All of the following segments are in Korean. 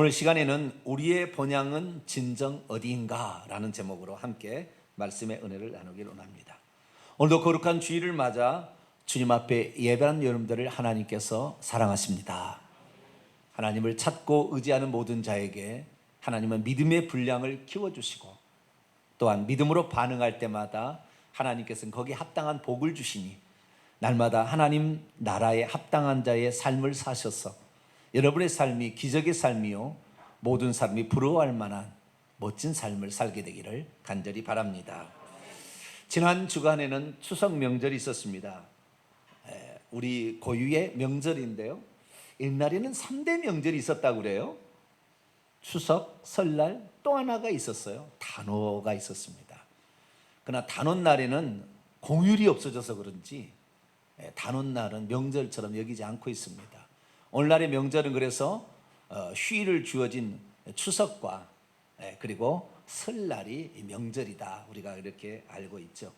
오늘 시간에는 우리의 본향은 진정 어디인가 라는 제목으로 함께 말씀의 은혜를 나누기를 원합니다. 오늘도 거룩한 주일을 맞아 주님 앞에 예배하는 여러분들을 하나님께서 사랑하십니다. 하나님을 찾고 의지하는 모든 자에게 하나님은 믿음의 분량을 키워주시고 또한 믿음으로 반응할 때마다 하나님께서는 거기에 합당한 복을 주시니 날마다 하나님 나라에 합당한 자의 삶을 사셔서 여러분의 삶이 기적의 삶이요 모든 사람이 부러워할 만한 멋진 삶을 살게 되기를 간절히 바랍니다. 지난 주간에는 추석 명절이 있었습니다. 우리 고유의 명절인데요, 옛날에는 3대 명절이 있었다고 그래요. 추석, 설날, 또 하나가 있었어요. 단오가 있었습니다. 그러나 단오날에는 공휴일이 없어져서 그런지 단오날은 명절처럼 여기지 않고 있습니다. 오늘날의 명절은 그래서 휴일을 주어진 추석과 그리고 설날이 명절이다, 우리가 이렇게 알고 있죠.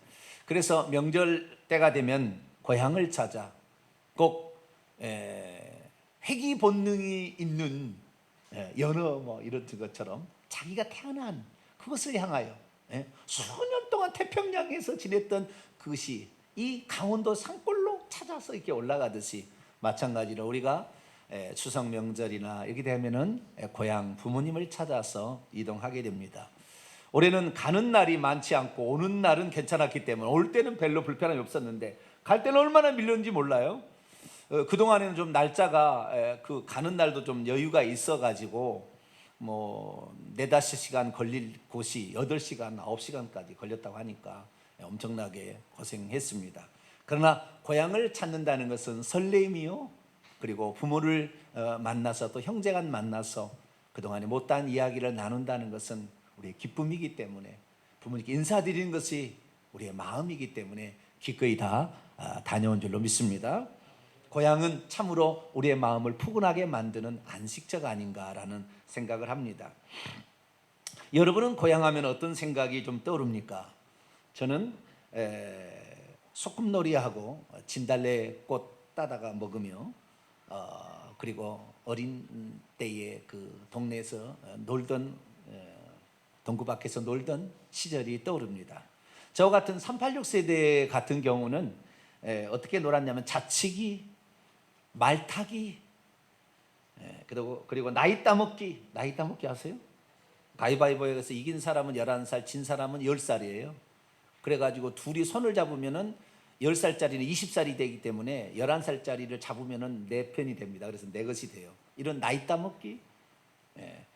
그래서 명절 때가 되면 고향을 찾아 꼭 회귀 본능이 있는 연어 뭐 이런 것처럼 자기가 태어난 그것을 향하여 수년 동안 태평양에서 지냈던 그것이 이 강원도 산골로 찾아서 이렇게 올라가듯이 마찬가지로 우리가 추석 명절이나 이렇게 되면은 고향 부모님을 찾아서 이동하게 됩니다. 올해는 가는 날이 많지 않고 오는 날은 괜찮았기 때문에 올 때는 별로 불편함이 없었는데 갈 때는 얼마나 밀렸는지 몰라요. 그동안에는 좀 날짜가 그 가는 날도 좀 여유가 있어가지고 뭐 4-5시간 걸릴 곳이 8시간, 9시간까지 걸렸다고 하니까 엄청나게 고생했습니다. 그러나 고향을 찾는다는 것은 설렘이요, 그리고 부모를 만나서 또 형제간 만나서 그동안에 못한 이야기를 나눈다는 것은 우리의 기쁨이기 때문에 부모님께 인사드리는 것이 우리의 마음이기 때문에 기꺼이 다 다녀온 줄로 믿습니다. 고향은 참으로 우리의 마음을 푸근하게 만드는 안식처가 아닌가라는 생각을 합니다. 여러분은 고향하면 어떤 생각이 좀 떠오릅니까? 저는 소꿉놀이하고 진달래 꽃 따다가 먹으며 그리고 어린 때에 그 동네에서 놀던 동구 밖에서 놀던 시절이 떠오릅니다. 저 같은 386 세대 같은 경우는 어떻게 놀았냐면 자치기, 말타기, 그리고 나이 따먹기 아세요? 가위바위보에서 이긴 사람은 11살, 진 사람은 10살이에요. 그래가지고 둘이 손을 잡으면은 10살짜리는 20살이 되기 때문에 11살짜리를 잡으면은 내 편이 됩니다. 그래서 내 것이 돼요. 이런 나이 따먹기.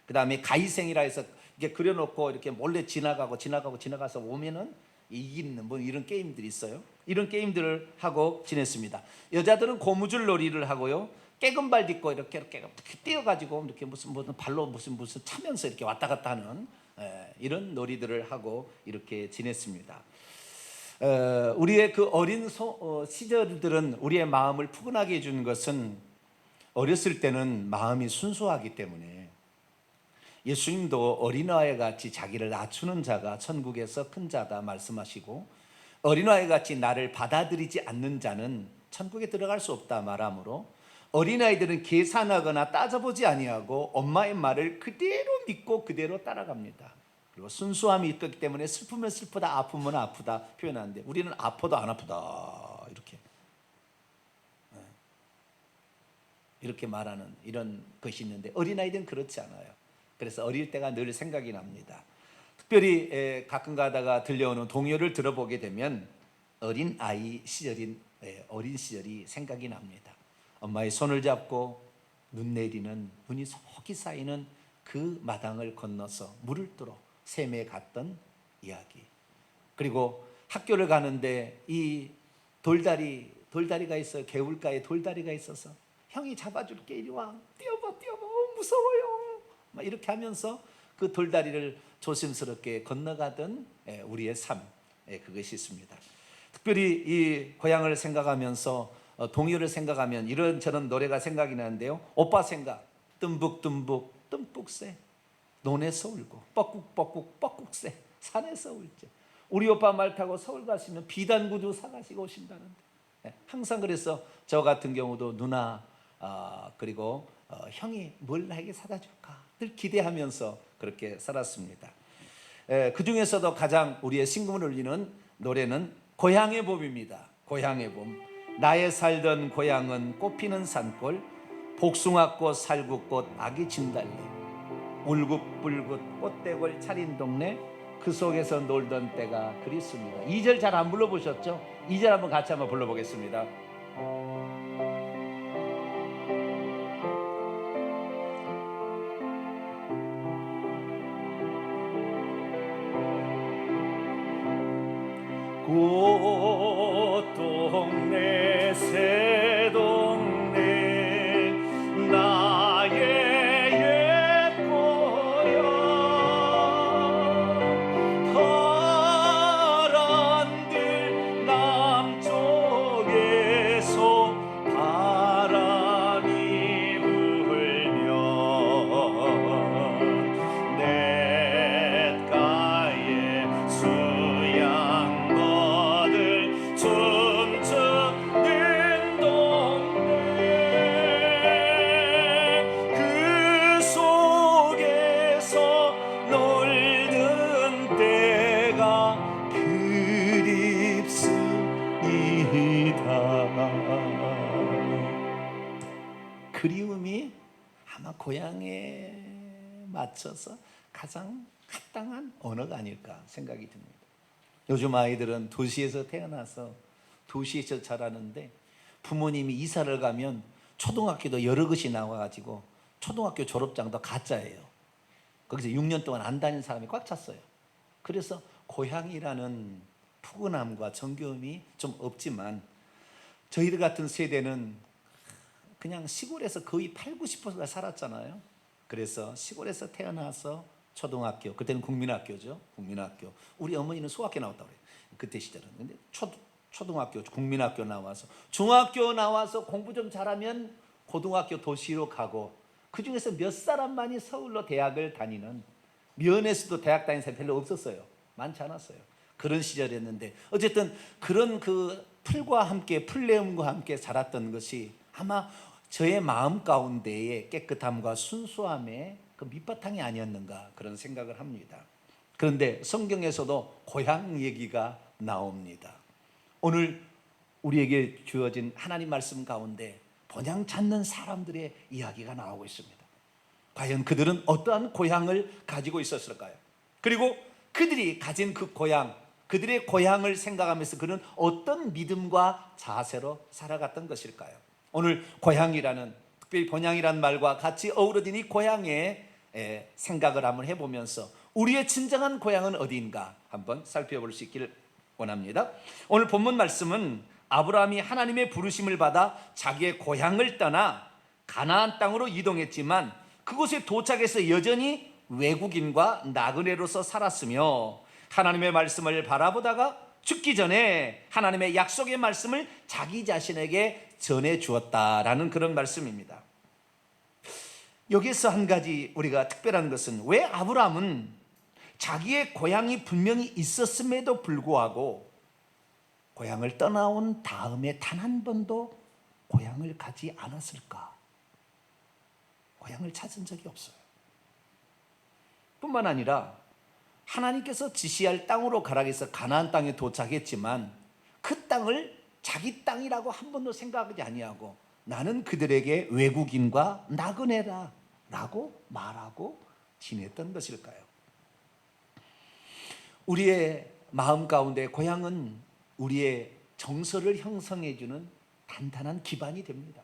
그 다음에 가위생이라 해서 이렇게 그려놓고 이렇게 몰래 지나가서 오면은 이기는 뭐 이런 게임들이 있어요. 이런 게임들을 하고 지냈습니다. 여자들은 고무줄 놀이를 하고요, 깨금발 딛고 이렇게 뛰어가지고 이렇게 무슨 발로 무슨 차면서 이렇게 왔다 갔다 하는 이런 놀이들을 하고 이렇게 지냈습니다. 우리의 그 어린 시절들은 우리의 마음을 푸근하게 해주는 것은 어렸을 때는 마음이 순수하기 때문에 예수님도 어린아이 같이 자기를 낮추는 자가 천국에서 큰 자다 말씀하시고 어린아이 같이 나를 받아들이지 않는 자는 천국에 들어갈 수 없다 말하므로 어린아이들은 계산하거나 따져보지 아니하고 엄마의 말을 그대로 믿고 그대로 따라갑니다. 그리고 순수함이 있기 때문에 슬프면 슬프다, 아프면 아프다 표현하는데 우리는 아파도 안 아프다 이렇게 말하는 이런 것이 있는데 어린아이들은 그렇지 않아요. 그래서 어릴 때가 늘 생각이 납니다. 특별히 가끔 가다가 들려오는 동요를 들어보게 되면 어린 시절이 생각이 납니다. 엄마의 손을 잡고 눈 내리는 눈이 속히 쌓이는 그 마당을 건너서 물을 뚫어 샘에 갔던 이야기. 그리고 학교를 가는데 이 돌다리가 있어요. 개울가에 돌다리가 있어서 형이 잡아줄게, 이리 와, 뛰어봐 무서워요 막 이렇게 하면서 그 돌다리를 조심스럽게 건너가던 우리의 삶, 그것이 있습니다. 특별히 이 고향을 생각하면서 동요를 생각하면 이런저런 노래가 생각이 나는데요. 오빠 생각, 뜸북 뜸북새 논에서 울고 뻐꾹 산에서 울지. 우리 오빠 말 타고 서울 가시면 비단구두 사가시고 오신다는데 항상 그래서 저 같은 경우도 누나 그리고 형이 뭘 나에게 사다 줄까 늘 기대하면서 그렇게 살았습니다. 그 중에서도 가장 우리의 심금을 울리는 노래는 고향의 봄입니다. 고향의 봄. 나의 살던 고향은 꽃피는 산골, 복숭아꽃, 살구꽃, 아기 진달래, 울긋불긋 꽃대골 차린 동네, 그 속에서 놀던 때가 그립습니다. 2절 잘 안 불러보셨죠? 2절 한번 같이 한번 불러보겠습니다. 꽃동네 새동네 나의 옛 고향 파란들 남쪽에서 바람이 불면 냇가에 수양거들 춤추는 동네 그 속에서 놀던 때가 그립습니다. 그리움이 아마 고향에 맞춰서 가장 합당한 언어가 아닐까 생각이 듭니다. 요즘 아이들은 도시에서 태어나서 도시에서 자라는데 부모님이 이사를 가면 초등학교도 여러 것이 나와가지고 초등학교 졸업장도 가짜예요. 거기서 6년 동안 안 다닌 사람이 꽉 찼어요. 그래서 고향이라는 푸근함과 정겨움이 좀 없지만 저희들 같은 세대는 그냥 시골에서 거의 80~90%가 살았잖아요. 그래서 시골에서 태어나서 초등학교, 그때는 국민학교죠. 국민학교. 우리 어머니는 소학교 나왔다고 그래요. 그때 시절은. 근데 초등학교, 국민학교 나와서 중학교 나와서 공부 좀 잘하면 고등학교 도시로 가고 그 중에서 몇 사람만이 서울로 대학을 다니는, 면에서도 대학 다니는 사람이 별로 없었어요. 많지 않았어요. 그런 시절이었는데 어쨌든 그런 그 풀과 함께 풀내음과 함께 자랐던 것이 아마 저의 마음 가운데의 깨끗함과 순수함의 그 밑바탕이 아니었는가 그런 생각을 합니다. 그런데 성경에서도 고향 얘기가 나옵니다. 오늘 우리에게 주어진 하나님 말씀 가운데 본향 찾는 사람들의 이야기가 나오고 있습니다. 과연 그들은 어떠한 고향을 가지고 있었을까요? 그리고 그들이 가진 그 고향, 그들의 고향을 생각하면서 그는 어떤 믿음과 자세로 살아갔던 것일까요? 오늘 고향이라는, 특별히 본향이라는 말과 같이 어우러진 이 고향의 생각을 한번 해보면서 우리의 진정한 고향은 어디인가 한번 살펴볼 수 있기를 원합니다. 오늘 본문 말씀은 아브라함이 하나님의 부르심을 받아 자기의 고향을 떠나 가나안 땅으로 이동했지만 그곳에 도착해서 여전히 외국인과 나그네로서 살았으며 하나님의 말씀을 바라보다가 죽기 전에 하나님의 약속의 말씀을 자기 자신에게 전해 주었다라는 그런 말씀입니다. 여기서 한 가지 우리가 특별한 것은 왜 아브라함은 자기의 고향이 분명히 있었음에도 불구하고 고향을 떠나온 다음에 단 한 번도 고향을 가지 않았을까? 고향을 찾은 적이 없어요. 뿐만 아니라 하나님께서 지시할 땅으로 가라고 해서 가나안 땅에 도착했지만 그 땅을 자기 땅이라고 한 번도 생각하지 아니하고 나는 그들에게 외국인과 나그네라 라고 말하고 지냈던 것일까요? 우리의 마음 가운데 고향은 우리의 정서를 형성해주는 단단한 기반이 됩니다.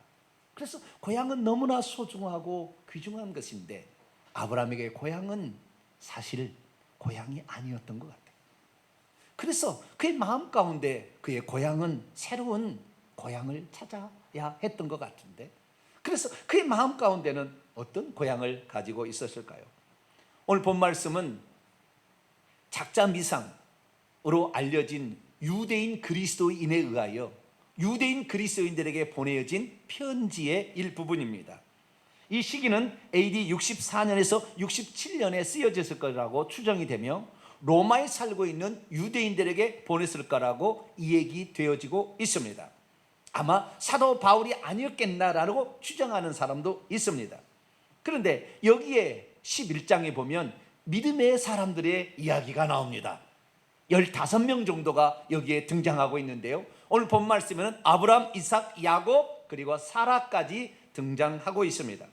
그래서 고향은 너무나 소중하고 귀중한 것인데 아브라함에게 고향은 사실 고향이 아니었던 것 같아요. 그래서 그의 마음 가운데 그의 고향은 새로운 고향을 찾아야 했던 것 같은데 그래서 그의 마음 가운데는 어떤 고향을 가지고 있었을까요? 오늘 본 말씀은 작자미상으로 알려진 유대인 그리스도인에 의하여 유대인 그리스도인들에게 보내어진 편지의 일부분입니다. 이 시기는 AD 64년에서 67년에 쓰여졌을 거라고 추정이 되며 로마에 살고 있는 유대인들에게 보냈을 거라고 이야기되어지고 있습니다. 아마 사도 바울이 아니었겠나라고 추정하는 사람도 있습니다. 그런데 여기에 11장에 보면 믿음의 사람들의 이야기가 나옵니다. 15명 정도가 여기에 등장하고 있는데요, 오늘 본 말씀에는 아브라함, 이삭, 야곱 그리고 사라까지 등장하고 있습니다.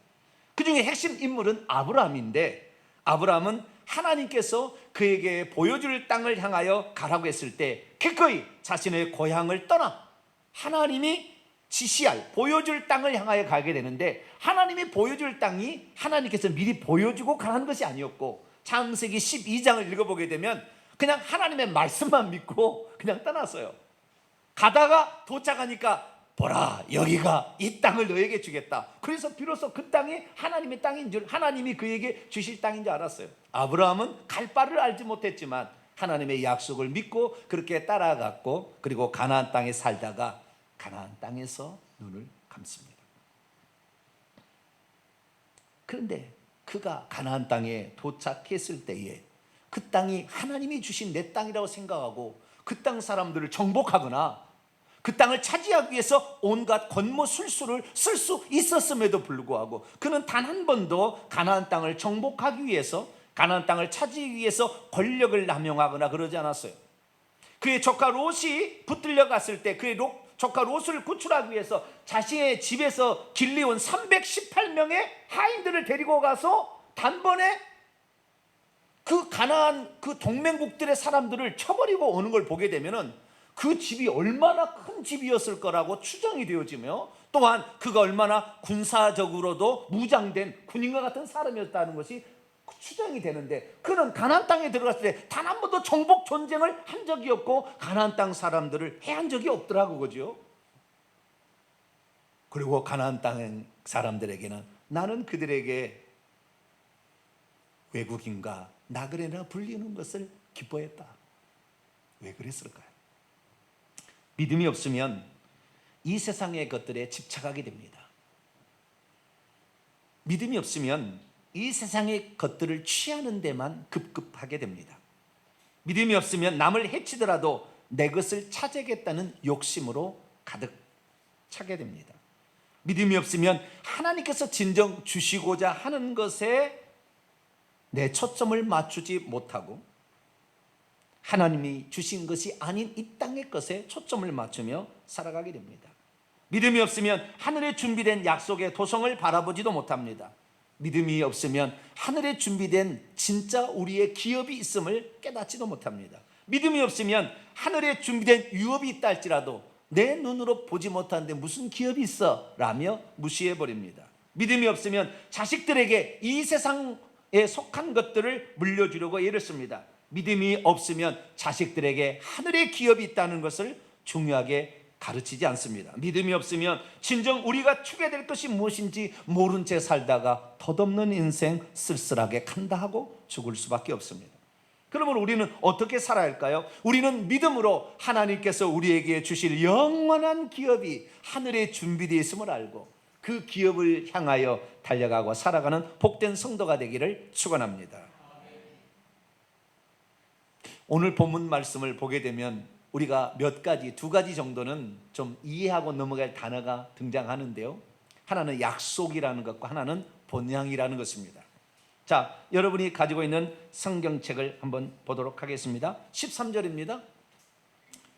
그 중에 핵심 인물은 아브라함인데, 아브라함은 하나님께서 그에게 보여줄 땅을 향하여 가라고 했을 때 기꺼이 자신의 고향을 떠나 하나님이 지시할 보여줄 땅을 향하여 가게 되는데, 하나님이 보여줄 땅이 하나님께서 미리 보여주고 가는 것이 아니었고, 창세기 12장을 읽어보게 되면 그냥 하나님의 말씀만 믿고 그냥 떠났어요. 가다가 도착하니까 보라, 여기가 이 땅을 너에게 주겠다. 그래서 비로소 그 땅이 하나님의 땅인 줄, 하나님이 그에게 주실 땅인 줄 알았어요. 아브라함은 갈 바를 알지 못했지만 하나님의 약속을 믿고 그렇게 따라갔고, 그리고 가나안 땅에 살다가 가나안 땅에서 눈을 감습니다. 그런데 그가 가나안 땅에 도착했을 때에 그 땅이 하나님이 주신 내 땅이라고 생각하고 그 땅 사람들을 정복하거나 그 땅을 차지하기 위해서 온갖 권모술수를 쓸 수 있었음에도 불구하고 그는 단 한 번도 가나안 땅을 정복하기 위해서, 가나안 땅을 차지하기 위해서 권력을 남용하거나 그러지 않았어요. 그의 조카 롯이 붙들려 갔을 때 그의 조카 롯을 구출하기 위해서 자신의 집에서 길리온 318명의 하인들을 데리고 가서 단번에 그 가나안 그 동맹국들의 사람들을 쳐버리고 오는 걸 보게 되면은 그 집이 얼마나 큰 집이었을 거라고 추정이 되어지며, 또한 그가 얼마나 군사적으로도 무장된 군인과 같은 사람이었다는 것이 추정이 되는데, 그는 가나안 땅에 들어갔을 때 단 한 번도 정복 전쟁을 한 적이 없고 가나안 땅 사람들을 해한 적이 없더라고, 그죠? 그리고 가나안 땅 사람들에게는 나는 그들에게 외국인과 나그네라 불리는 것을 기뻐했다. 왜 그랬을까요? 믿음이 없으면 이 세상의 것들에 집착하게 됩니다. 믿음이 없으면 이 세상의 것들을 취하는 데만 급급하게 됩니다. 믿음이 없으면 남을 해치더라도 내 것을 찾아야겠다는 욕심으로 가득 차게 됩니다. 믿음이 없으면 하나님께서 진정 주시고자 하는 것에 내 초점을 맞추지 못하고 하나님이 주신 것이 아닌 이 땅의 것에 초점을 맞추며 살아가게 됩니다. 믿음이 없으면 하늘에 준비된 약속의 도성을 바라보지도 못합니다. 믿음이 없으면 하늘에 준비된 진짜 우리의 기업이 있음을 깨닫지도 못합니다. 믿음이 없으면 하늘에 준비된 유업이 있다 할지라도 내 눈으로 보지 못하는데 무슨 기업이 있어? 라며 무시해버립니다. 믿음이 없으면 자식들에게 이 세상에 속한 것들을 물려주려고 애를 씁니다. 믿음이 없으면 자식들에게 하늘의 기업이 있다는 것을 중요하게 가르치지 않습니다. 믿음이 없으면 진정 우리가 추게 될 것이 무엇인지 모른 채 살다가 덧없는 인생 쓸쓸하게 간다하고 죽을 수밖에 없습니다. 그러면 우리는 어떻게 살아야 할까요? 우리는 믿음으로 하나님께서 우리에게 주실 영원한 기업이 하늘에 준비되어 있음을 알고 그 기업을 향하여 달려가고 살아가는 복된 성도가 되기를 축원합니다. 오늘 본문 말씀을 보게 되면 우리가 두 가지 정도는 좀 이해하고 넘어갈 단어가 등장하는데요, 하나는 약속이라는 것과 하나는 본향이라는 것입니다. 자, 여러분이 가지고 있는 성경책을 한번 보도록 하겠습니다. 13절입니다.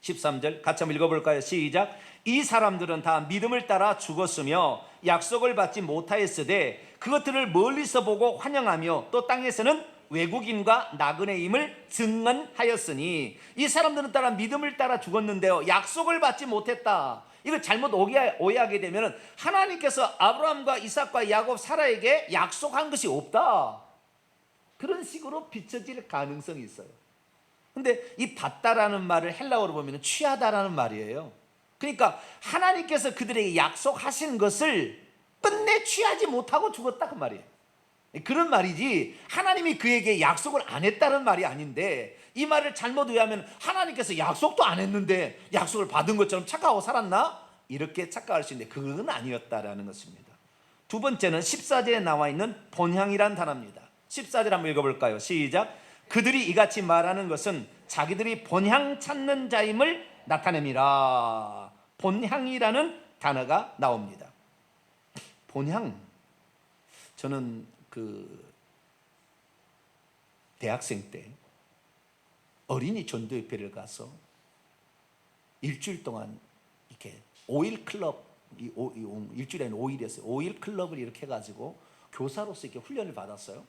13절 같이 한번 읽어볼까요? 시작. 이 사람들은 다 믿음을 따라 죽었으며 약속을 받지 못하였으되 그것들을 멀리서 보고 환영하며 또 땅에서는 외국인과 나그네임을 증언하였으니, 이 사람들은 따라 믿음을 따라 죽었는데요, 약속을 받지 못했다. 이걸 잘못 오해하게 되면 하나님께서 아브라함과 이삭과 야곱, 사라에게 약속한 것이 없다, 그런 식으로 비춰질 가능성이 있어요. 근데 이 받다라는 말을 헬라어로 보면 취하다라는 말이에요. 그러니까 하나님께서 그들에게 약속하신 것을 끝내 취하지 못하고 죽었다 그 말이에요. 그런 말이지 하나님이 그에게 약속을 안 했다는 말이 아닌데, 이 말을 잘못 이해하면 하나님께서 약속도 안 했는데 약속을 받은 것처럼 착각하고 살았나? 이렇게 착각할 수 있는데 그건 아니었다라는 것입니다. 두 번째는 14절에 나와 있는 본향이란 단어입니다. 14절 한번 읽어볼까요? 시작. 그들이 이같이 말하는 것은 자기들이 본향 찾는 자임을 나타냅니다. 본향이라는 단어가 나옵니다. 본향, 저는 대학생 때 어린이 전도협회를 가서 일주일 동안 이렇게 5일 클럽, 일주일에 5일이었어요. 5일 클럽을 이렇게 해가지고 교사로서 이렇게 훈련을 받았어요.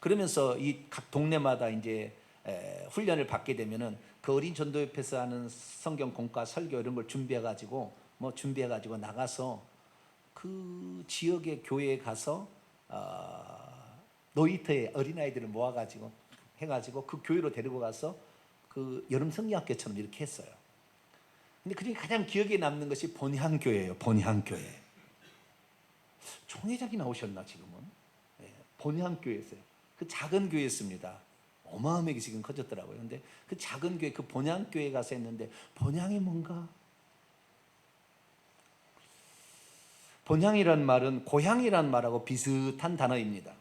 그러면서 이 각 동네마다 이제 훈련을 받게 되면은 그 어린 전도협회에서 하는 성경 공과 설교 이런 걸 준비해가지고 나가서 그 지역의 교회에 가서 놀이터에 어린아이들을 모아가지고 해가지고 그 교회로 데리고 가서 그 여름 성경학교처럼 이렇게 했어요. 근데 그중에 가장 기억에 남는 것이 본향교회예요. 본향교회. 총회장이 나오셨나 지금은? 본향교회였어요. 그 작은 교회였습니다. 어마어마하게 지금 커졌더라고요. 근데 그 작은 교회, 그 본향교회 가서 했는데 본향이 뭔가? 본향이란 말은 고향이란 말하고 비슷한 단어입니다.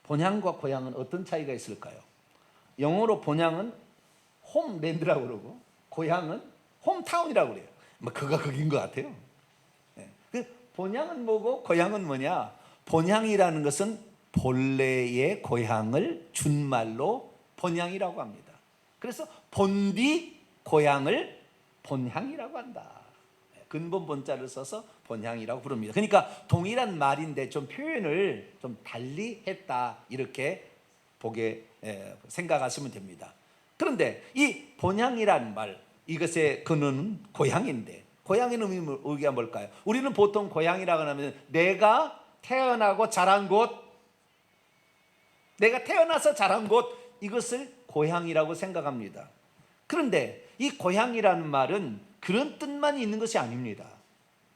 본향과 고향은 어떤 차이가 있을까요? 영어로 본향은 홈랜드라고 그러고 고향은 홈타운이라고 그래요. 뭐 그가 극인 것 같아요. 그 본향은 뭐고 고향은 뭐냐? 본향이라는 것은 본래의 고향을 준말로 본향이라고 합니다. 그래서 본디 고향을 본향이라고 한다. 근본 본자를 써서 본향이라고 부릅니다. 그러니까 동일한 말인데 좀 표현을 좀 달리 했다, 이렇게 생각하시면 됩니다. 그런데 이 본향이란 말, 이것의 근원은 고향인데, 고향의 의미가 뭘까요? 우리는 보통 고향이라고 하면 내가 태어나고 자란 곳, 내가 태어나서 자란 곳, 이것을 고향이라고 생각합니다. 그런데 이 고향이라는 말은 그런 뜻만 있는 것이 아닙니다.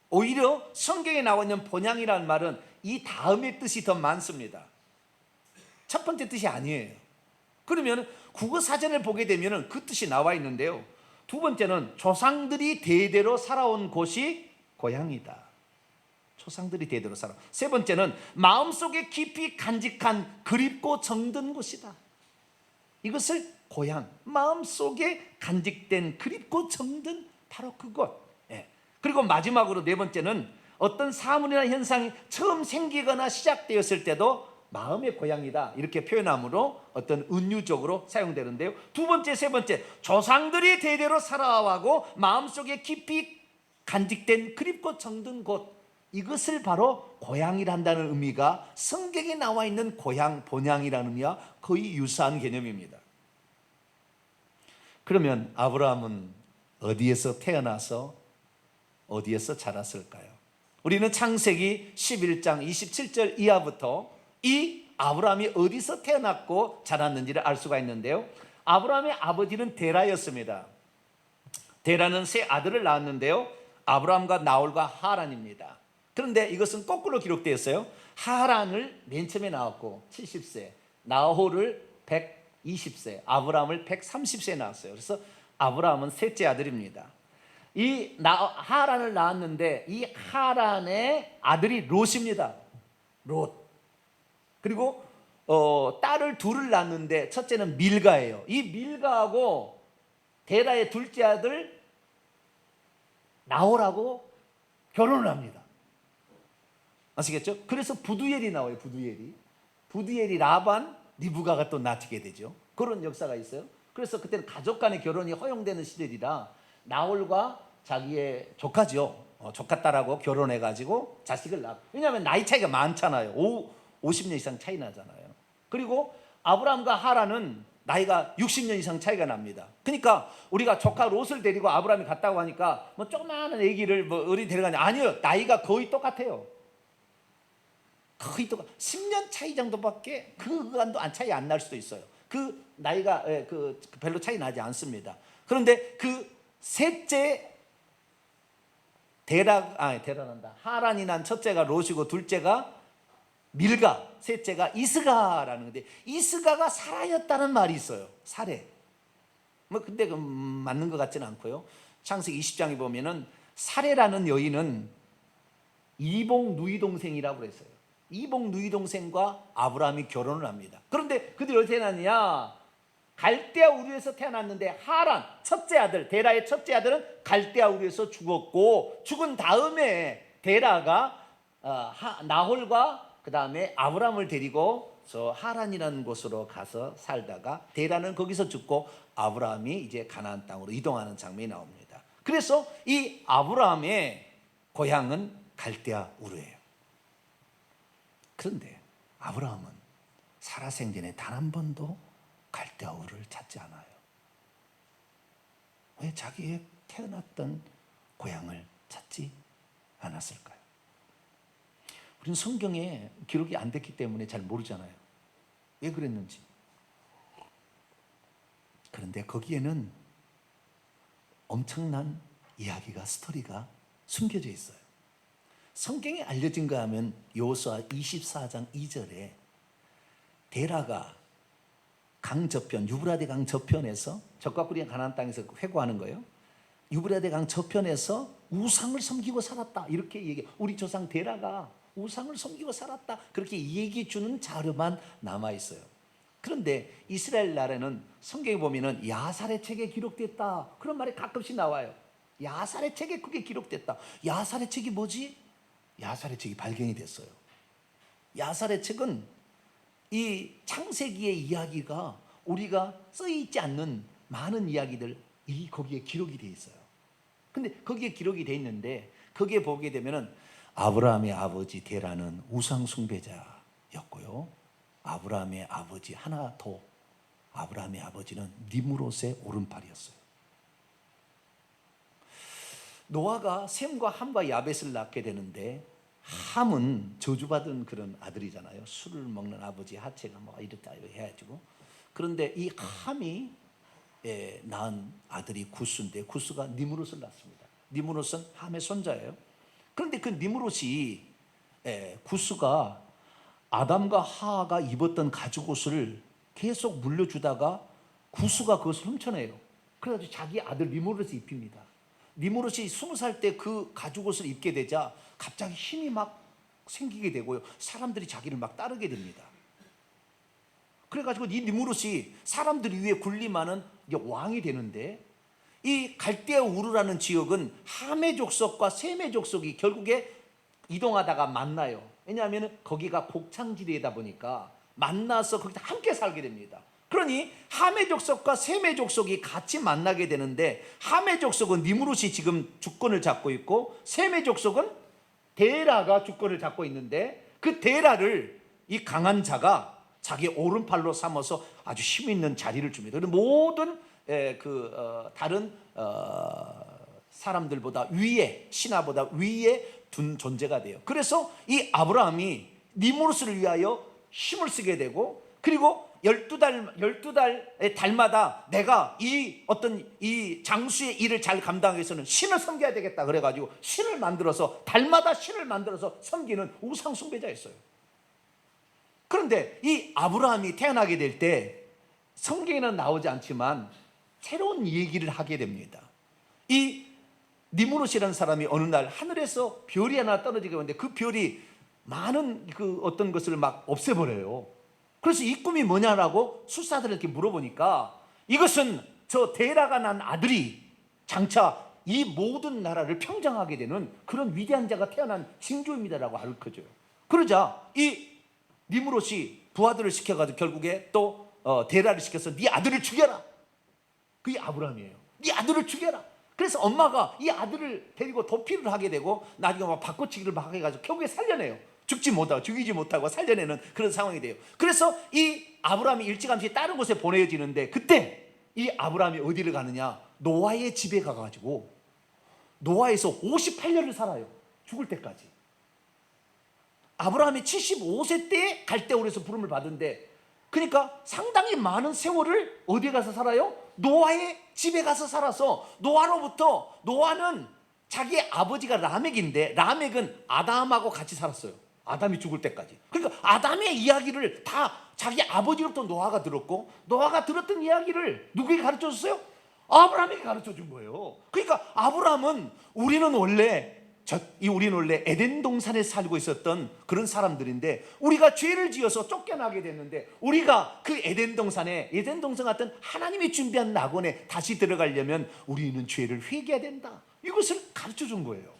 오히려 성경에 나와 있는 본향이라는 말은 이 다음의 뜻이 더 많습니다. 첫 번째 뜻이 아니에요. 그러면 국어 사전을 보게 되면 그 뜻이 나와 있는데요. 두 번째는 조상들이 대대로 살아온 곳이 고향이다. 조상들이 대대로 살아. 세 번째는 마음속에 깊이 간직한 그립고 정든 곳이다. 이것을 고향, 마음속에 간직된 그립고 정든 바로 그곳. 그리고 마지막으로 네 번째는 어떤 사물이나 현상이 처음 생기거나 시작되었을 때도 마음의 고향이다, 이렇게 표현함으로 어떤 은유적으로 사용되는데요. 두 번째, 세 번째, 조상들이 대대로 살아와고 마음속에 깊이 간직된 그립고 정든 곳, 이것을 바로 고향이란다는 의미가 성경에 나와 있는 고향, 본향이라는 의미와 거의 유사한 개념입니다. 그러면 아브라함은 어디에서 태어나서 어디에서 자랐을까요? 우리는 창세기 11장 27절 이하부터 이 아브라함이 어디서 태어났고 자랐는지를 알 수가 있는데요. 아브라함의 아버지는 데라였습니다. 데라는 세 아들을 낳았는데요. 아브라함과 나홀과 하란입니다. 그런데 이것은 거꾸로 기록되어 있어요. 하란을 맨 처음에 낳았고 70세, 나홀을 120세, 아브라함을 130세에 낳았어요. 그래서 아브라함은 셋째 아들입니다. 이 하란을 낳았는데 이 하란의 아들이 롯입니다. 롯. 그리고 딸을 둘을 낳았는데 첫째는 밀가예요. 이 밀가하고 데라의 둘째 아들 나홀하고 결혼을 합니다. 아시겠죠? 그래서 부두엘이 나와요. 부두엘이 라반, 리브가가 또 낳게 되죠. 그런 역사가 있어요. 그래서 그때는 가족 간의 결혼이 허용되는 시절이라 나홀과 자기의 조카죠, 조카 딸하고 결혼해가지고 자식을 낳고, 왜냐하면 나이 차이가 많잖아요. 50년 이상 차이 나잖아요. 그리고 아브라함과 하란은 나이가 60년 이상 차이가 납니다. 그러니까 우리가 조카 롯을 데리고 아브라함이 갔다고 하니까 뭐 조그마한 아기를 어디 데려가냐, 아니요, 나이가 거의 똑같아요. 거의 똑같. 10년 차이 정도밖에 그간도 차이 안 날 수도 있어요. 그 나이가 별로 차이 나지 않습니다. 그런데 그 셋째 하란이 난 첫째가 롯이고 둘째가 밀가, 셋째가 이스가라는 건데, 이스가가 사라였다는 말이 있어요. 사례. 근데 맞는 것 같지는 않고요. 창세기 20장에 보면은 사례라는 여인은 이복 누이 동생이라고 그랬어요. 이복 누이 동생과 아브라함이 결혼을 합니다. 그런데 그들이 어떻게 났냐? 갈대아 우르에서 태어났는데 하란 첫째 아들 데라의 첫째 아들은 갈대아 우르에서 죽었고, 죽은 다음에 데라가 나홀과 그 다음에 아브람을 데리고 저 하란이라는 곳으로 가서 살다가 데라는 거기서 죽고 아브라함이 이제 가나안 땅으로 이동하는 장면이 나옵니다. 그래서 이 아브라함의 고향은 갈대아 우르예요. 그런데 아브라함은 살아생전에 단 한 번도 갈대아 우르를 찾지 않아요. 왜 자기의 태어났던 고향을 찾지 않았을까요? 우리는 성경에 기록이 안 됐기 때문에 잘 모르잖아요. 왜 그랬는지. 그런데 거기에는 엄청난 이야기가, 스토리가 숨겨져 있어요. 성경에 알려진가 하면 여호수아 24장 2절에 데라가 강 저편, 유브라데 강 저편에서, 적과 꿀이 가나안 땅에서 회고하는 거예요. 유브라데 강 저편에서 우상을 섬기고 살았다, 이렇게 얘기. 우리 조상 데라가 우상을 섬기고 살았다, 그렇게 얘기해 주는 자료만 남아 있어요. 그런데 이스라엘 나라는 성경에 보면은 야살의 책에 기록됐다, 그런 말이 가끔씩 나와요. 야살의 책에 그게 기록됐다. 야살의 책이 뭐지? 야살의 책이 발견이 됐어요. 야살의 책은 이 창세기의 이야기가 우리가 쓰여있지 않는 많은 이야기들이 거기에 기록이 돼 있어요. 근데 거기에 기록이 돼 있는데, 거기에 보게 되면은 아브라함의 아버지 데라는 우상 숭배자였고요, 아브라함의 아버지 하나 더, 아브라함의 아버지는 니므롯의 오른팔이었어요. 노아가 셈과 함과 야벳을 낳게 되는데, 함은 저주받은 그런 아들이잖아요. 술을 먹는 아버지, 하체가 뭐 이렇다 해가지고. 그런데 이 함이 낳은 아들이 구스인데, 구스가 니므롯을 낳습니다. 니므롯은 함의 손자예요. 그런데 그 니므롯이, 구스가 아담과 하하가 입었던 가죽옷을 계속 물려주다가 구스가 그것을 훔쳐내요. 그래가지고 자기 아들 니므롯이 입힙니다. 니므롯이 20살 때 그 가죽옷을 입게 되자 갑자기 힘이 막 생기게 되고요, 사람들이 자기를 막 따르게 됩니다. 그래가지고 이 니므롯이 사람들 위에 군림하는 왕이 되는데, 이 갈대아 우르라는 지역은 함의 족속과 셈의 족속이 결국에 이동하다가 만나요. 왜냐하면 거기가 곡창지대이다 보니까 만나서 거기서 함께 살게 됩니다. 그러니 함의 족속과 셈의 족속이 같이 만나게 되는데, 함의 족속은 니므롯이 지금 주권을 잡고 있고, 셈의 족속은 데라가 주권을 잡고 있는데, 그 데라를 이 강한 자가 자기 오른팔로 삼아서 아주 힘 있는 자리를 줍니다. 모든 다른 사람들보다 위에, 신하보다 위에 둔 존재가 돼요. 그래서 이 아브라함이 니므롯을 위하여 힘을 쓰게 되고, 그리고 12달의 달마다 내가 이 장수의 일을 잘 감당하기 위해서는 신을 섬겨야 되겠다, 그래가지고 신을 만들어서, 달마다 신을 만들어서 섬기는 우상 숭배자였어요. 그런데 이 아브라함이 태어나게 될 때 성경에는 나오지 않지만 새로운 얘기를 하게 됩니다. 이 니므롯이라는 사람이 어느 날 하늘에서 별이 하나 떨어지게 되는데, 그 별이 많은 그 어떤 것을 막 없애버려요. 그래서 이 꿈이 뭐냐라고 술사들에게 물어보니까, 이것은 저 데라가 난 아들이 장차 이 모든 나라를 평정하게 되는 그런 위대한 자가 태어난 징조입니다라고 알려줘요. 그러자 이 니므롯이 부하들을 시켜가지고 결국에 또 데라를 시켜서 네 아들을 죽여라. 그게 아브라함이에요. 네 아들을 죽여라. 그래서 엄마가 이 아들을 데리고 도피를 하게 되고, 나중에 막 바꿔치기를 막 해가지고 결국에 살려내요. 죽이지 못하고 살려내는 그런 상황이 돼요. 그래서 이 아브라함이 일찌감치 다른 곳에 보내지는데, 그때 이 아브라함이 어디를 가느냐, 노아의 집에 가가지고 노아에서 58년을 살아요. 죽을 때까지. 아브라함이 75세 때 갈대아우르에서 부름을 받은데, 그러니까 상당히 많은 세월을 어디에 가서 살아요? 노아의 집에 가서 살아서, 노아는 자기의 아버지가 라멕인데, 라멕은 아담하고 같이 살았어요. 아담이 죽을 때까지. 그러니까 아담의 이야기를 다 자기 아버지로부터 노아가 들었고, 노아가 들었던 이야기를 누구에게 가르쳐 줬어요? 아브라함에게 가르쳐 준 거예요. 그러니까 아브라함은, 우리는 원래 우리는 원래 에덴 동산에 살고 있었던 그런 사람들인데 우리가 죄를 지어서 쫓겨나게 됐는데 우리가 그 에덴 동산 같은 하나님이 준비한 낙원에 다시 들어가려면 우리는 죄를 회개해야 된다. 이것을 가르쳐 준 거예요.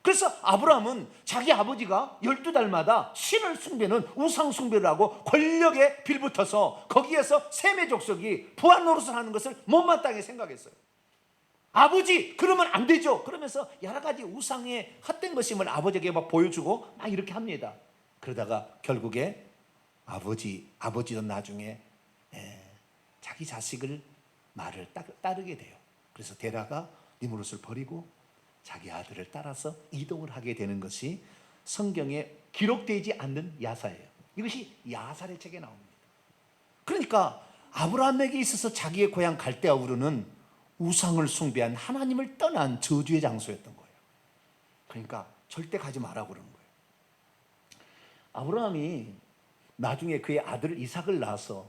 그래서 아브라함은 자기 아버지가 12달마다 신을 숭배는 우상 숭배를 하고 권력에 빌붙어서 거기에서 셈의 족속이 부한 노릇을 하는 것을 못마땅히 생각했어요. 아버지 그러면 안 되죠. 그러면서 여러 가지 우상의 헛된 것임을 아버지에게 막 보여주고 막 이렇게 합니다. 그러다가 결국에 아버지도 나중에 자기 자식을 말을 따르게 돼요. 그래서 데라가 니므롯을 버리고 자기 아들을 따라서 이동을 하게 되는 것이 성경에 기록되지 않는 야사예요. 이것이 야살의 책에 나옵니다. 그러니까 아브라함에게 있어서 자기의 고향 갈대아 우르는 우상을 숭배한 하나님을 떠난 저주의 장소였던 거예요. 그러니까 절대 가지 말라고 그러는 거예요. 아브라함이 나중에 그의 아들 이삭을 낳아서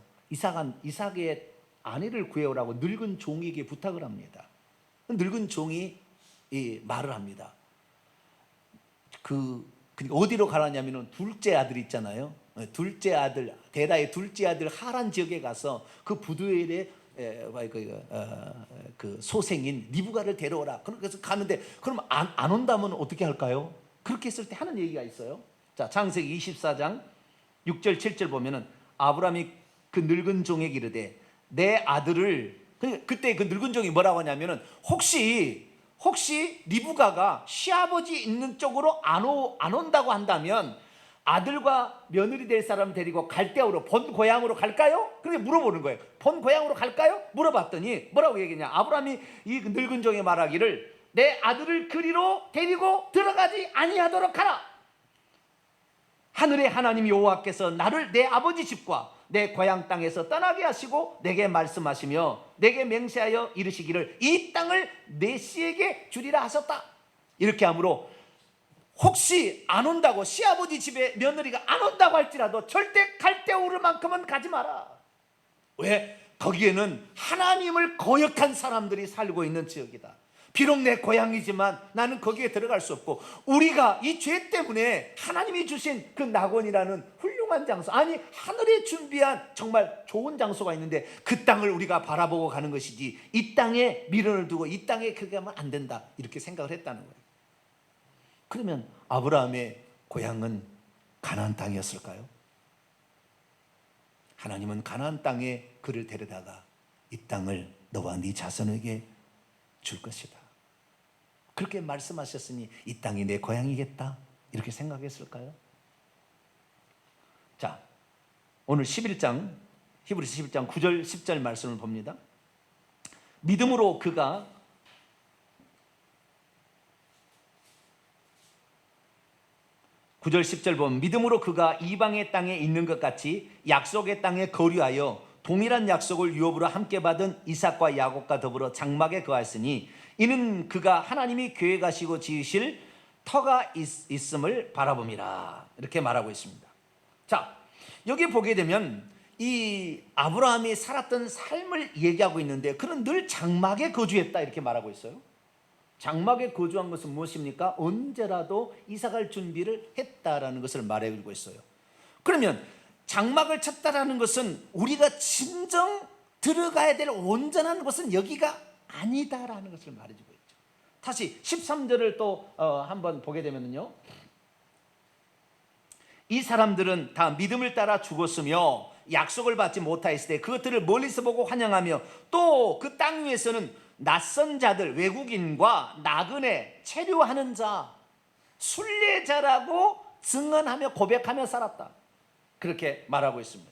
이삭의 아내를 구해오라고 늙은 종에게 부탁을 합니다. 늙은 종이 말을 합니다. 그러니까 어디로 가라냐면은 둘째 아들 있잖아요. 둘째 아들 데라의 둘째 아들 하란 지역에 가서 그 부두엘의 그 소생인 리브가를 데려오라. 그래서 가는데 그럼 안 온다면 어떻게 할까요? 그렇게 했을 때 하는 얘기가 있어요. 자, 창세기 24장 6절 7절 보면은 아브라함이 그 늙은 종에게 이르되 내 아들을 그때 그 늙은 종이 뭐라고 하냐면은 혹시 리브가가 시아버지 있는 쪽으로 안 온다고 한다면 아들과 며느리 될 사람 데리고 갈대아우로 본 고향으로 갈까요? 그렇게 물어보는 거예요. 본 고향으로 갈까요? 물어봤더니 뭐라고 얘기했냐? 아브라함이 이 늙은 종의 말하기를 내 아들을 그리로 데리고 들어가지 아니하도록 하라. 하늘의 하나님 여호와께서 나를 내 아버지 집과 내 고향 땅에서 떠나게 하시고 내게 말씀하시며 내게 맹세하여 이르시기를 이 땅을 내 씨에게 주리라 하셨다. 이렇게 하므로 혹시 안 온다고 시아버지 집에 며느리가 안 온다고 할지라도 절대 갈대아 우르만큼은 가지 마라. 왜? 거기에는 하나님을 거역한 사람들이 살고 있는 지역이다. 비록 내 고향이지만 나는 거기에 들어갈 수 없고 우리가 이 죄 때문에 하나님이 주신 그 낙원이라는 훌륭한 장소, 아니 하늘에 준비한 정말 좋은 장소가 있는데 그 땅을 우리가 바라보고 가는 것이지 이 땅에 미련을 두고 이 땅에 그렇게 하면 안 된다 이렇게 생각을 했다는 거예요. 그러면 아브라함의 고향은 가나안 땅이었을까요? 하나님은 가나안 땅에 그를 데려다가 이 땅을 너와 네 자손에게 줄 것이다. 그렇게 말씀하셨으니 이 땅이 내 고향이겠다 이렇게 생각했을까요? 자, 오늘 11장 히브리서 11장 9절 10절 말씀을 봅니다. 믿음으로 그가 9절 10절 보면 믿음으로 그가 이방의 땅에 있는 것 같이 약속의 땅에 거류하여 동일한 약속을 유업으로 함께 받은 이삭과 야곱과 더불어 장막에 거하였으니 이는 그가 하나님이 계획하시고 지으실 터가 있음을 바라봄이라 이렇게 말하고 있습니다. 자, 여기 보게 되면 이 아브라함이 살았던 삶을 얘기하고 있는데 그는 늘 장막에 거주했다 이렇게 말하고 있어요. 장막에 거주한 것은 무엇입니까? 언제라도 이사갈 준비를 했다라는 것을 말해주고 있어요. 그러면 장막을 쳤다라는 것은 우리가 진정 들어가야 될 온전한 곳은 여기가 아니다라는 것을 말해주고 있죠. 다시 13절을 또 한번 보게 되면요, 이 사람들은 다 믿음을 따라 죽었으며 약속을 받지 못하였을 때 그것들을 멀리서 보고 환영하며 또 그 땅 위에서는 낯선 자들, 외국인과 나그네, 체류하는 자, 순례자라고 증언하며 고백하며 살았다. 그렇게 말하고 있습니다.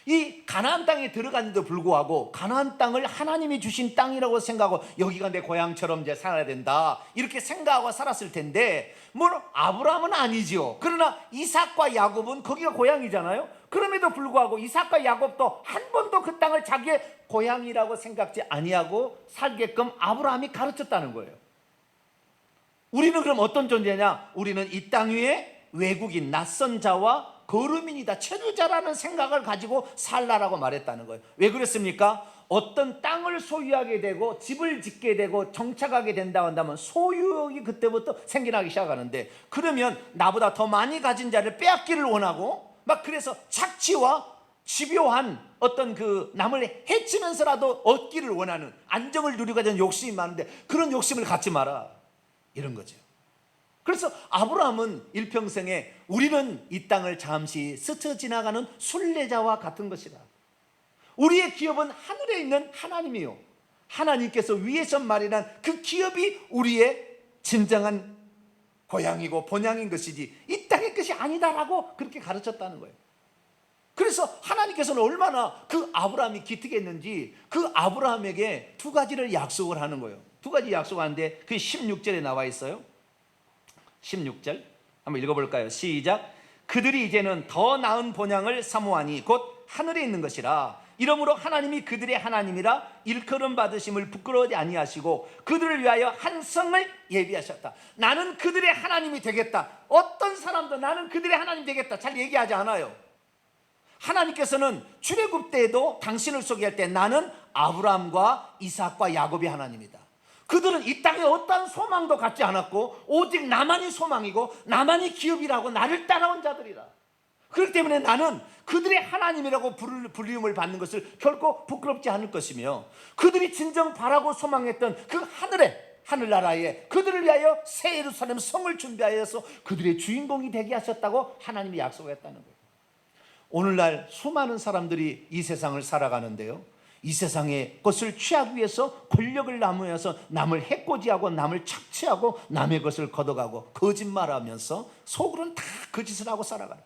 이 가나안 땅에 들어갔는데도 불구하고 가나안 땅을 하나님이 주신 땅이라고 생각하고 여기가 내 고향처럼 이제 살아야 된다 이렇게 생각하고 살았을 텐데 뭐 아브라함은 아니죠. 그러나 이삭과 야곱은 거기가 고향이잖아요. 그럼에도 불구하고 이삭과 야곱도 한 번도 그 땅을 자기의 고향이라고 생각지 아니하고 살게끔 아브라함이 가르쳤다는 거예요. 우리는 그럼 어떤 존재냐? 우리는 이 땅 위에 외국인, 낯선 자와 거류민이다, 체류자라는 생각을 가지고 살라라고 말했다는 거예요. 왜 그랬습니까? 어떤 땅을 소유하게 되고 집을 짓게 되고 정착하게 된다고 한다면 소유욕이 그때부터 생겨나기 시작하는데, 그러면 나보다 더 많이 가진 자를 빼앗기를 원하고 막 그래서 착취와 집요한 어떤 그 남을 해치면서라도 얻기를 원하는, 안정을 누리고자 하는 욕심이 많은데 그런 욕심을 갖지 마라, 이런 거죠. 그래서 아브라함은 일평생에 우리는 이 땅을 잠시 스쳐 지나가는 순례자와 같은 것이다. 우리의 기업은 하늘에 있는 하나님이요, 하나님께서 위에서 마련한 그 기업이 우리의 진정한 고향이고 본향인 것이지 이 땅의 것이 아니다라고 그렇게 가르쳤다는 거예요. 그래서 하나님께서는 얼마나 그 아브라함이 기특했는지 그 아브라함에게 두 가지를 약속을 하는 거예요. 두 가지 약속하는데 그 16절에 나와 있어요. 16절 한번 읽어볼까요? 시작. 그들이 이제는 더 나은 본향을 사모하니 곧 하늘에 있는 것이라. 이러므로 하나님이 그들의 하나님이라 일컬음 받으심을 부끄러워하지 아니하시고 그들을 위하여 한 성을 예비하셨다. 나는 그들의 하나님이 되겠다. 어떤 사람도 나는 그들의 하나님 되겠다 잘 얘기하지 않아요. 하나님께서는 출애굽 때에도 당신을 소개할 때 나는 아브라함과 이삭과 야곱의 하나님이다. 그들은 이 땅에 어떠한 소망도 갖지 않았고 오직 나만이 소망이고 나만이 기업이라고 나를 따라온 자들이라. 그렇기 때문에 나는 그들의 하나님이라고 불림을 받는 것을 결코 부끄럽지 않을 것이며, 그들이 진정 바라고 소망했던 그 하늘나라에 그들을 위하여 새 예루살렘 성을 준비하여서 그들의 주인공이 되게 하셨다고 하나님이 약속했다는 거예요. 오늘날 수많은 사람들이 이 세상을 살아가는데요, 이 세상의 것을 취하기 위해서 권력을 남용해서 남을 해코지하고 남을 착취하고 남의 것을 걷어가고 거짓말하면서 속으로는 다 거짓을 하고 살아가는.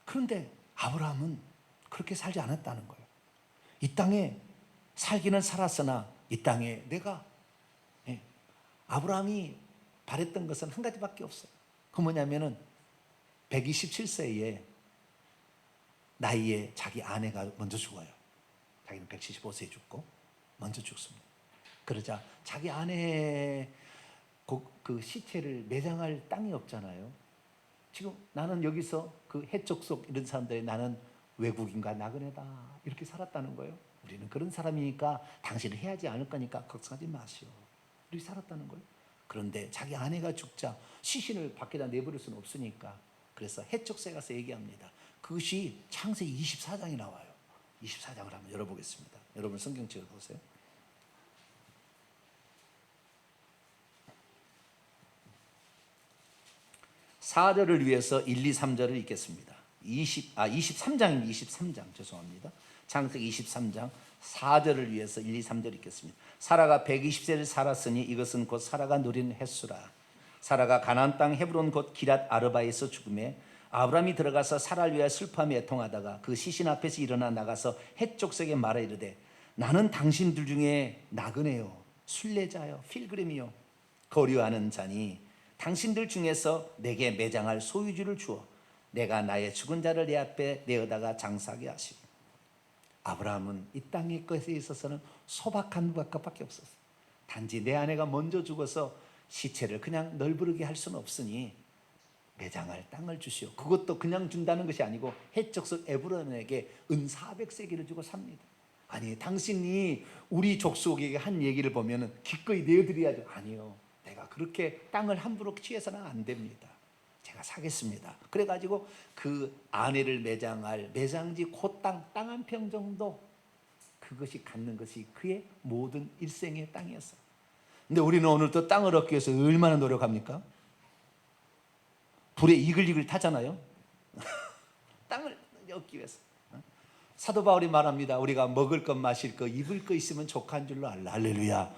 그런데 아브라함은 그렇게 살지 않았다는 거예요. 이 땅에 살기는 살았으나 이 땅에 내가 아브라함이 바랬던 것은 한 가지밖에 없어요. 그 뭐냐면은 127세에 나이에 자기 아내가 먼저 죽어요. 자기는 175세에 죽고 먼저 죽습니다. 그러자 자기 아내 그 시체를 매장할 땅이 없잖아요. 지금 나는 여기서 그 해적 속 이런 사람들이 나는 외국인과 나그네다 이렇게 살았다는 거예요. 우리는 그런 사람이니까 당신은 해하지 않을 거니까 걱정하지 마시오, 이렇게 살았다는 거예요. 그런데 자기 아내가 죽자 시신을 밖에다 내버릴 수는 없으니까 그래서 해적서에 가서 얘기합니다. 그것이 창세기 24장에 나와요. 24장을 한번 열어보겠습니다. 여러분 성경책을 보세요. 4절을 위해서 1, 2, 3절을 읽겠습니다. 23장입니다. 23장 죄송합니다. 창세기 23장 4절을 위해서 1, 2, 3절 읽겠습니다. 사라가 120세를 살았으니 이것은 곧 사라가 누린 횟수라. 사라가 가나안 땅 헤브론 곧 기랏 아르바에서 죽음에 아브라함이 들어가서 사라를 위하여 슬퍼하며 애통하다가 그 시신 앞에서 일어나 나가서 헷족속에 말하 이르되 나는 당신들 중에 나그네요 순례자요 필그림이요 거류하는 자니 당신들 중에서 내게 매장할 소유주를 주어 내가 나의 죽은 자를 내 앞에 내어다가 장사하게 하시고. 아브라함은 이 땅의 것에 있어서는 소박한 것밖에 없었어요. 단지 내 아내가 먼저 죽어서 시체를 그냥 널브르게 할 수는 없으니 매장할 땅을 주시오. 그것도 그냥 준다는 것이 아니고 해적석 에브론에게 은 400세기를 주고 삽니다. 아니 당신이 우리 족속에게 한 얘기를 보면 기꺼이 내어드려야죠. 아니요, 내가 그렇게 땅을 함부로 취해서는 안 됩니다. 제가 사겠습니다. 그래가지고 그 아내를 매장할 매장지 땅 한 평 정도, 그것이 갖는 것이 그의 모든 일생의 땅이었어요. 근데 우리는 오늘도 땅을 얻기 위해서 얼마나 노력합니까? 불에 이글이글 타잖아요. 땅을 얻기 위해서. 사도 바울이 말합니다. 우리가 먹을 것 마실 것 입을 것 있으면 족한 줄로 알라. 할렐루야.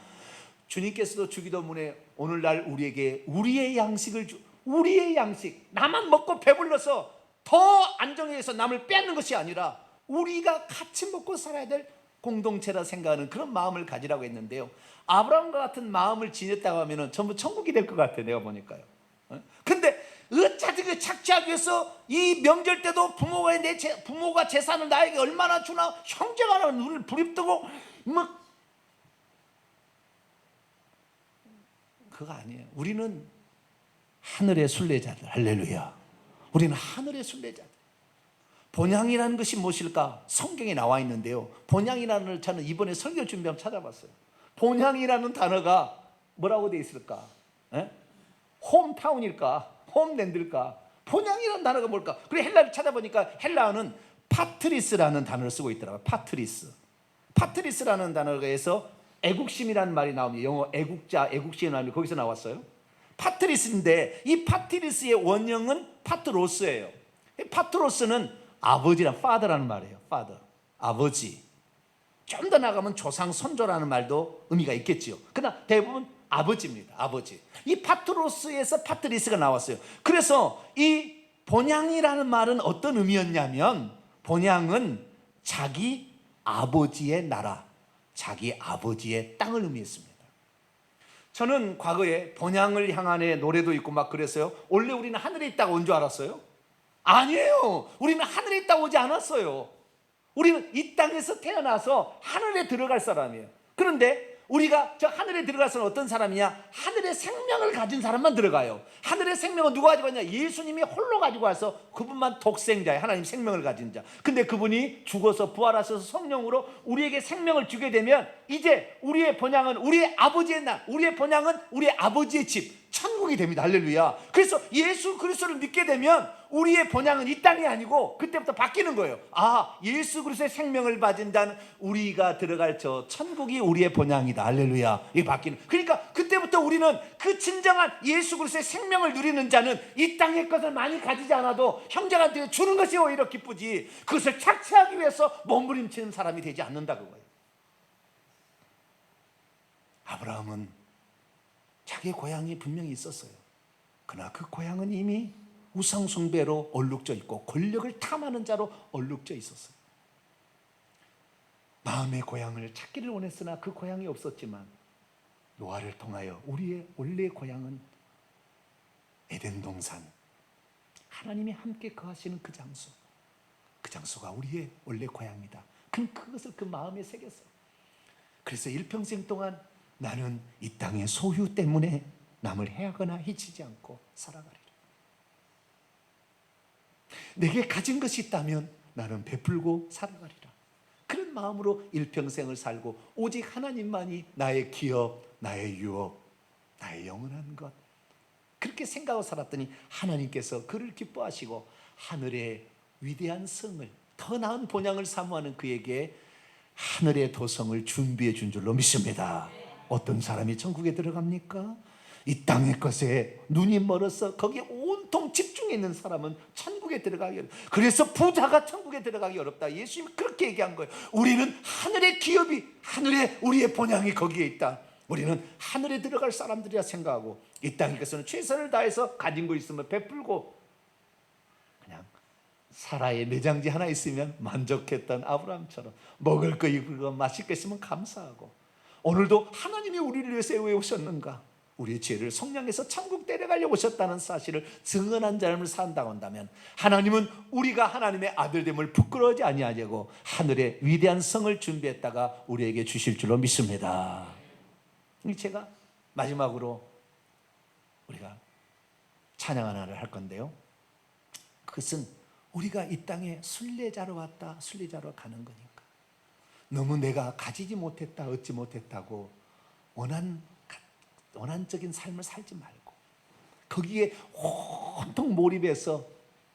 주님께서도 주기도문에 오늘날 우리에게 우리의 양식을 우리의 양식, 나만 먹고 배불러서 더 안정해서 남을 빼앗는 것이 아니라 우리가 같이 먹고 살아야 될 공동체라 생각하는 그런 마음을 가지라고 했는데요, 아브라함과 같은 마음을 지녔다고 하면 전부 천국이 될 것 같아요. 내가 보니까요. 근데 어차피 착취하기 위해서 이 명절 때도 부모가 재산을 나에게 얼마나 주나 형제가 하나 눈을 부립뜨고 막 그거 아니에요. 우리는 하늘의 순례자들. 할렐루야. 우리는 하늘의 순례자들. 본향이라는 것이 무엇일까? 성경에 나와 있는데요, 본향이라는 저는 이번에 설교 준비하면 찾아봤어요. 본향이라는 단어가 뭐라고 되어 있을까? 에? 홈타운일까? 홈랜드일까? 본향이라는 단어가 뭘까? 그래 헬라를 찾아보니까 헬라어는 파트리스라는 단어를 쓰고 있더라고요. 파트리스라는 단어에서 애국심이라는 말이 나옵니다. 영어 애국자, 애국심이 나오는데 거기서 나왔어요. 파트리스인데 이 파트리스의 원형은 파트로스예요. 파트로스는 아버지란 father라는 말이에요. father, 아버지. 좀 더 나가면 조상, 선조라는 말도 의미가 있겠지요. 그러나 대부분 아버지입니다. 아버지. 이 파트로스에서 파트리스가 나왔어요. 그래서 이 본향이라는 말은 어떤 의미였냐면, 본향은 자기 아버지의 나라, 자기 아버지의 땅을 의미했습니다. 저는 과거에 본향을 향한의 노래도 있고 막 그랬어요. 원래 우리는 하늘에 있다가 온 줄 알았어요? 아니에요. 우리는 하늘에 있다가 오지 않았어요. 우리는 이 땅에서 태어나서 하늘에 들어갈 사람이에요. 그런데 우리가 저 하늘에 들어가서는 어떤 사람이냐? 하늘의 생명을 가진 사람만 들어가요. 하늘의 생명은 누가 가지고 왔냐? 예수님이 홀로 가지고 와서 그분만 독생자예요. 하나님 생명을 가진 자. 근데 그분이 죽어서 부활하셔서 성령으로 우리에게 생명을 주게 되면 이제 우리의 본향은 우리의 아버지의 날, 우리의 본향은 우리의 아버지의 집, 천국이 됩니다. 할렐루야. 그래서 예수 그리스도를 믿게 되면 우리의 본향은 이 땅이 아니고 그때부터 바뀌는 거예요. 아, 예수 그리스도의 생명을 가진 자는 우리가 들어갈 저 천국이 우리의 본향이다. 할렐루야. 이게 바뀌는. 그러니까 그때부터 우리는 그 진정한 예수 그리스도의 생명을 누리는 자는 이 땅의 것을 많이 가지지 않아도 형제한테 주는 것이 오히려 기쁘지, 그것을 착취하기 위해서 몸부림치는 사람이 되지 않는다 그거예요. 아브라함은 자기 고향이 분명히 있었어요. 그러나 그 고향은 이미 우상숭배로 얼룩져 있고 권력을 탐하는 자로 얼룩져 있었어요. 마음의 고향을 찾기를 원했으나 그 고향이 없었지만 노아를 통하여 우리의 원래 고향은 에덴 동산, 하나님이 함께 거하시는 그 장소, 그 장소가 우리의 원래 고향이다. 그것을 그 마음에 새겼어요. 그래서 일평생 동안 나는 이 땅의 소유 때문에 남을 해하거나 해치지 않고 살아가리라. 내게 가진 것이 있다면 나는 베풀고 살아가리라. 그런 마음으로 일평생을 살고 오직 하나님만이 나의 기업, 나의 유업, 나의 영원한 것, 그렇게 생각하고 살았더니 하나님께서 그를 기뻐하시고 하늘의 위대한 성을, 더 나은 본향을 사모하는 그에게 하늘의 도성을 준비해 준 줄로 믿습니다. 어떤 사람이 천국에 들어갑니까? 이 땅의 것에 눈이 멀어서 거기에 온통 집중해 있는 사람은 천국에 들어가기 어렵다. 그래서 부자가 천국에 들어가기 어렵다. 예수님이 그렇게 얘기한 거예요. 우리는 하늘의 기업이, 하늘의 우리의 본향이 거기에 있다. 우리는 하늘에 들어갈 사람들이라 생각하고 이 땅의 것은 최선을 다해서 가진 거 있으면 베풀고 그냥 사라의 내장지 하나 있으면 만족했던 아브라함처럼 먹을 거 입을 거 맛있게 있으면 감사하고, 오늘도 하나님이 우리를 위해서 왜 오셨는가? 우리의 죄를 속량해서 천국 데려가려고 오셨다는 사실을 증언한 삶을 산다고 한다면 하나님은 우리가 하나님의 아들됨을 부끄러워하지 아니하려고 하늘의 위대한 성을 준비했다가 우리에게 주실 줄로 믿습니다. 제가 마지막으로 우리가 찬양 하나를 할 건데요, 그것은 우리가 이 땅에 순례자로 왔다, 순례자로 가는 거니까 너무 내가 가지지 못했다, 얻지 못했다고 원한적인 삶을 살지 말고 거기에 온통 몰입해서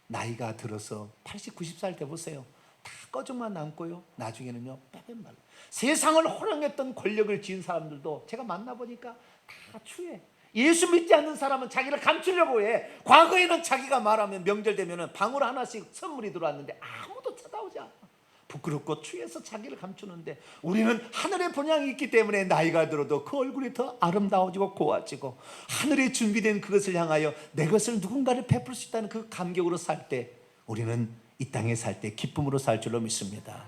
나이가 들어서 80, 90살 돼 보세요. 다 꺼져만 남고요, 나중에는요 빼빼말. 세상을 호령했던 권력을 지은 사람들도 제가 만나보니까 다 추해. 예수 믿지 않는 사람은 자기를 감추려고 해. 과거에는 자기가 말하면 명절 되면 방울 하나씩 선물이 들어왔는데 아무도 쳐다오지 않아. 부끄럽고 추해서 자기를 감추는데 우리는 하늘의 본향이 있기 때문에 나이가 들어도 그 얼굴이 더 아름다워지고 고와지고 하늘에 준비된 그것을 향하여 내 것을 누군가를 베풀 수 있다는 그 감격으로 살 때 우리는 이 땅에 살 때 기쁨으로 살 줄로 믿습니다.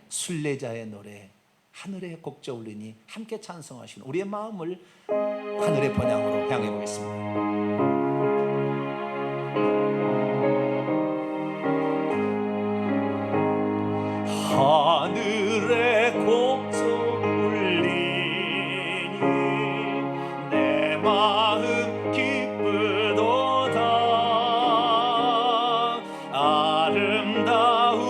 순례자의 노래 하늘의 곡조 울리니 함께 찬송하시는 우리의 마음을 하늘의 본향으로 향해 보겠습니다. 하늘의 곡조 울리니 내 마음 기쁘도다. 아름다운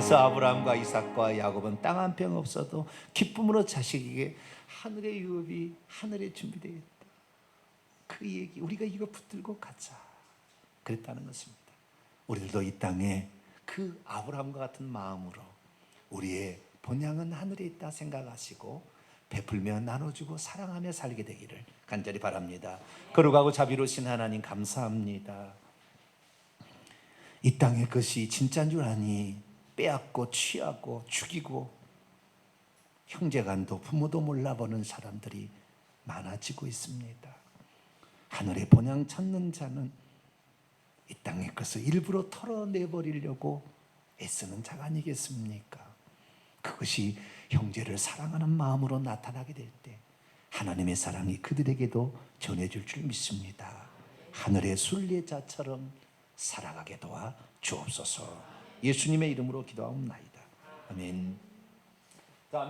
그래서 아브라함과 이삭과 야곱은 땅 한 평 없어도 기쁨으로 자식에게 하늘의 유업이 하늘에 준비되어 있다. 그 얘기, 우리가 이거 붙들고 가자 그랬다는 것입니다. 우리들도 이 땅에 그 아브라함과 같은 마음으로 우리의 본향은 하늘에 있다 생각하시고 베풀며 나눠주고 사랑하며 살게 되기를 간절히 바랍니다. 거룩하고 자비로우신 하나님 감사합니다. 이 땅의 것이 진짜인 줄 아니 빼앗고 취하고 죽이고 형제간도 부모도 몰라보는 사람들이 많아지고 있습니다. 하늘의 본향 찾는 자는 이 땅의 것을 일부러 털어내버리려고 애쓰는 자가 아니겠습니까? 그것이 형제를 사랑하는 마음으로 나타나게 될 때 하나님의 사랑이 그들에게도 전해질 줄 믿습니다. 하늘의 순례자처럼 살아가게 도와 주옵소서. 예수님의 이름으로 기도하옵나이다. 아멘.